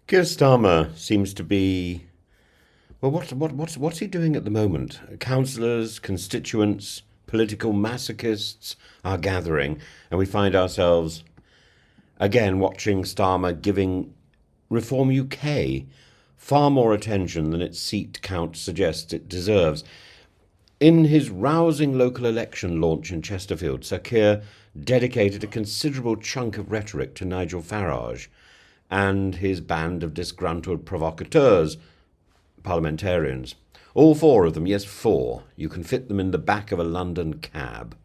Keir Starmer seems to be well. What's he doing at the moment? Councillors, constituents, political masochists are gathering, and we find ourselves again watching Starmer giving Reform UK far more attention than its seat count suggests it deserves. In his rousing local election launch in Chesterfield, Sir Keir dedicated a considerable chunk of rhetoric to Nigel Farage and his band of disgruntled provocateurs, parliamentarians. All four of them, yes, four. You can fit them in the back of a London cab.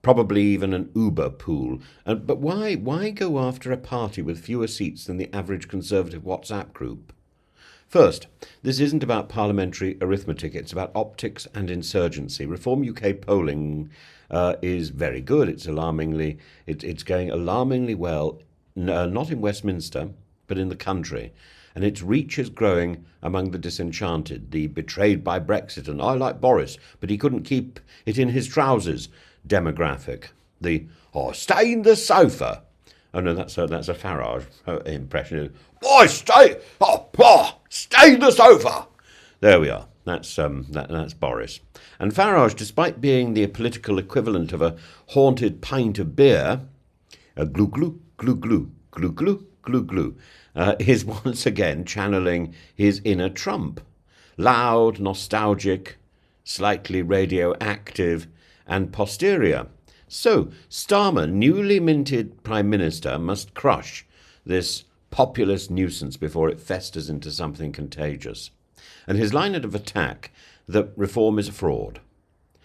Probably even an Uber pool. But why go after a party with fewer seats than the average Conservative WhatsApp group? First, this isn't about parliamentary arithmetic, it's about optics and insurgency. Reform UK polling is very good. It's going alarmingly well, not in Westminster, but in the country. And its reach is growing among the disenchanted, the betrayed by Brexit, and I like Boris, but he couldn't keep it in his trousers demographic. The, oh, stay in the sofa. Oh no, that's a Farage impression. Boy, stay in the sofa. There we are. That's Boris. And Farage, despite being the political equivalent of a haunted pint of beer, a glue glue glue glue glue glue glue glue, is once again channeling his inner Trump, loud, nostalgic, slightly radioactive, and posterior. So, Starmer, newly minted Prime Minister, must crush this populist nuisance before it festers into something contagious. And his line of attack, that reform is a fraud.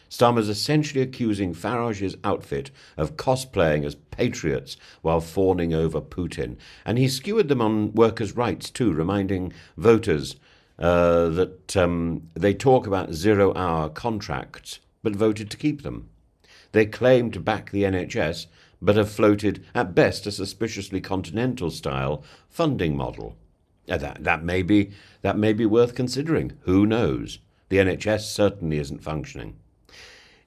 Starmer's essentially accusing Farage's outfit of cosplaying as patriots while fawning over Putin. And he skewered them on workers' rights too, reminding voters that they talk about zero-hour contracts, but voted to keep them. They claim to back the NHS, but have floated, at best, a suspiciously continental-style funding model. That may be worth considering. Who knows? The NHS certainly isn't functioning.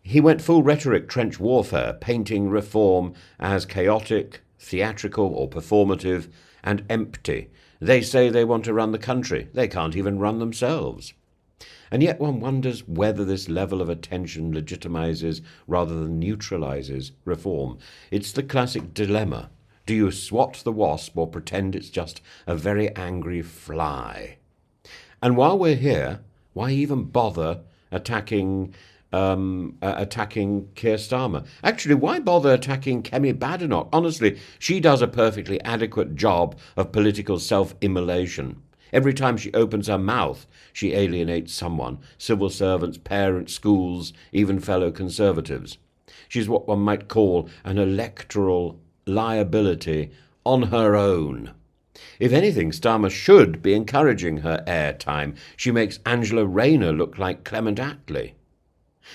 He went full rhetoric trench warfare, painting reform as chaotic, theatrical or performative, and empty. They say they want to run the country. They can't even run themselves. And yet one wonders whether this level of attention legitimises rather than neutralises reform. It's the classic dilemma. Do you swat the wasp or pretend it's just a very angry fly? And while we're here, why even bother attacking Keir Starmer? Actually, why bother attacking Kemi Badenoch? Honestly, she does a perfectly adequate job of political self-immolation. Every time she opens her mouth, she alienates someone: civil servants, parents, schools, even fellow Conservatives. She's what one might call an electoral liability on her own. If anything, Starmer should be encouraging her airtime. She makes Angela Rayner look like Clement Attlee.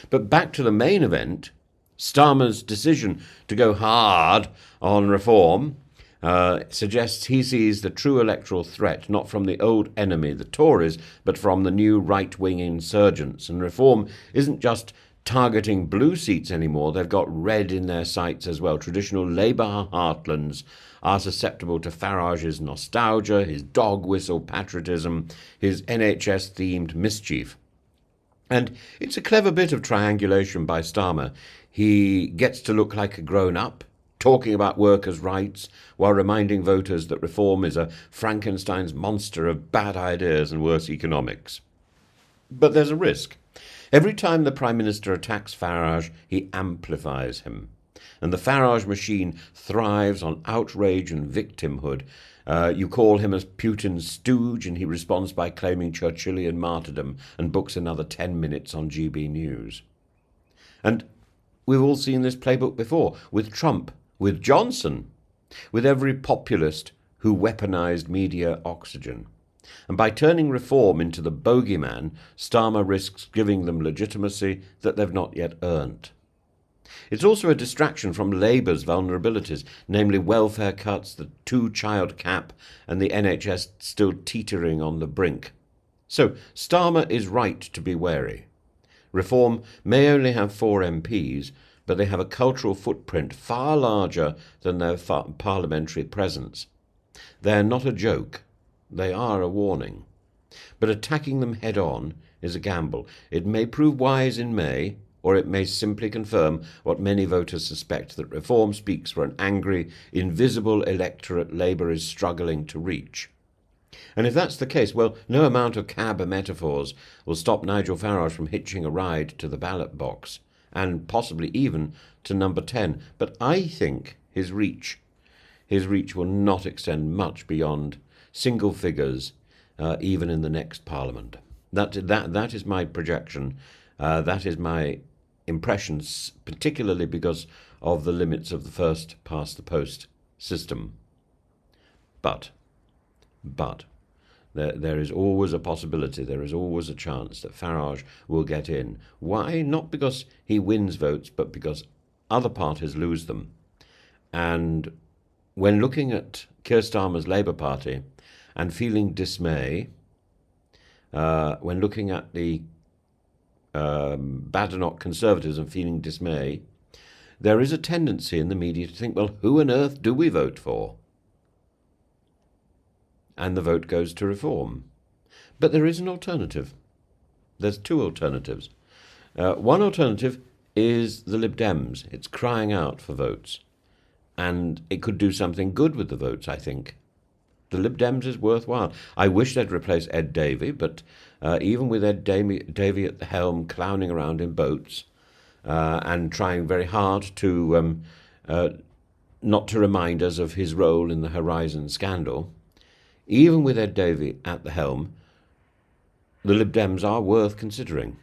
But back to the main event, Starmer's decision to go hard on reform suggests he sees the true electoral threat not from the old enemy, the Tories, but from the new right-wing insurgents. And reform isn't just targeting blue seats anymore. They've got red in their sights as well. Traditional Labour heartlands are susceptible to Farage's nostalgia, his dog whistle patriotism, his NHS-themed mischief. And it's a clever bit of triangulation by Starmer. He gets to look like a grown-up, talking about workers' rights, while reminding voters that reform is a Frankenstein's monster of bad ideas and worse economics. But there's a risk. Every time the Prime Minister attacks Farage, he amplifies him. And the Farage machine thrives on outrage and victimhood. You call him as Putin's stooge, and he responds by claiming Churchillian martyrdom and books another 10 minutes on GB News. And we've all seen this playbook before, with Trump, with Johnson, with every populist who weaponized media oxygen. And by turning reform into the bogeyman, Starmer risks giving them legitimacy that they've not yet earned. It's also a distraction from Labour's vulnerabilities, namely welfare cuts, the two-child cap, and the NHS still teetering on the brink. So Starmer is right to be wary. Reform may only have 4 MPs, but they have a cultural footprint far larger than their parliamentary presence. They're not a joke. They are a warning. But attacking them head on is a gamble. It may prove wise in May, or it may simply confirm what many voters suspect, that reform speaks for an angry, invisible electorate Labour is struggling to reach. And if that's the case, well, no amount of cab metaphors will stop Nigel Farage from hitching a ride to the ballot box, and possibly even to number 10. But I think his reach will not extend much beyond single figures, even in the next Parliament. That is my projection. That is my impressions, particularly because of the limits of the first past the post system. But there is always a possibility, there is always a chance that Farage will get in. Why? Not because he wins votes, but because other parties lose them. And when looking at Keir Starmer's Labour Party and feeling dismay, when looking at the Badenoch Conservatives and feeling dismay, there is a tendency in the media to think, well, who on earth do we vote for? And the vote goes to reform. But there is an alternative. There's two alternatives. One alternative is the Lib Dems. It's crying out for votes. And it could do something good with the votes, I think. The Lib Dems is worthwhile. I wish they'd replace Ed Davey, but even with Ed Davey at the helm, clowning around in boats and trying very hard to not to remind us of his role in the Horizon scandal, even with Ed Davey at the helm, the Lib Dems are worth considering.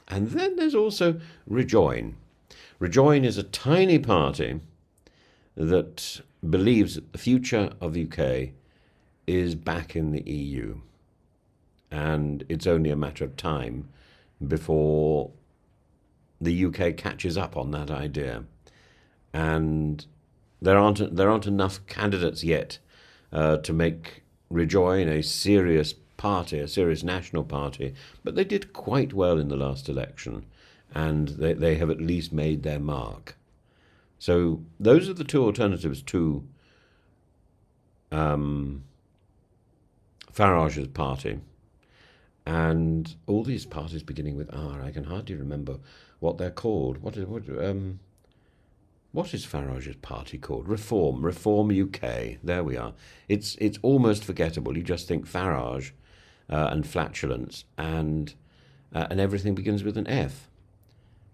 And then there's also Rejoin. Rejoin is a tiny party that believes that the future of the UK is back in the EU. And it's only a matter of time before the UK catches up on that idea. And there aren't enough candidates yet to make Rejoin a serious party, a serious national party, but they did quite well in the last election, and they have at least made their mark. So those are the two alternatives to Farage's party. And all these parties beginning with R, I can hardly remember what they're called. What is Farage's party called? Reform UK. There we are. It's almost forgettable. You just think Farage and flatulence, and everything begins with an F.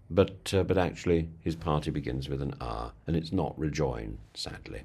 But actually, his party begins with an R, and it's not Rejoin, sadly.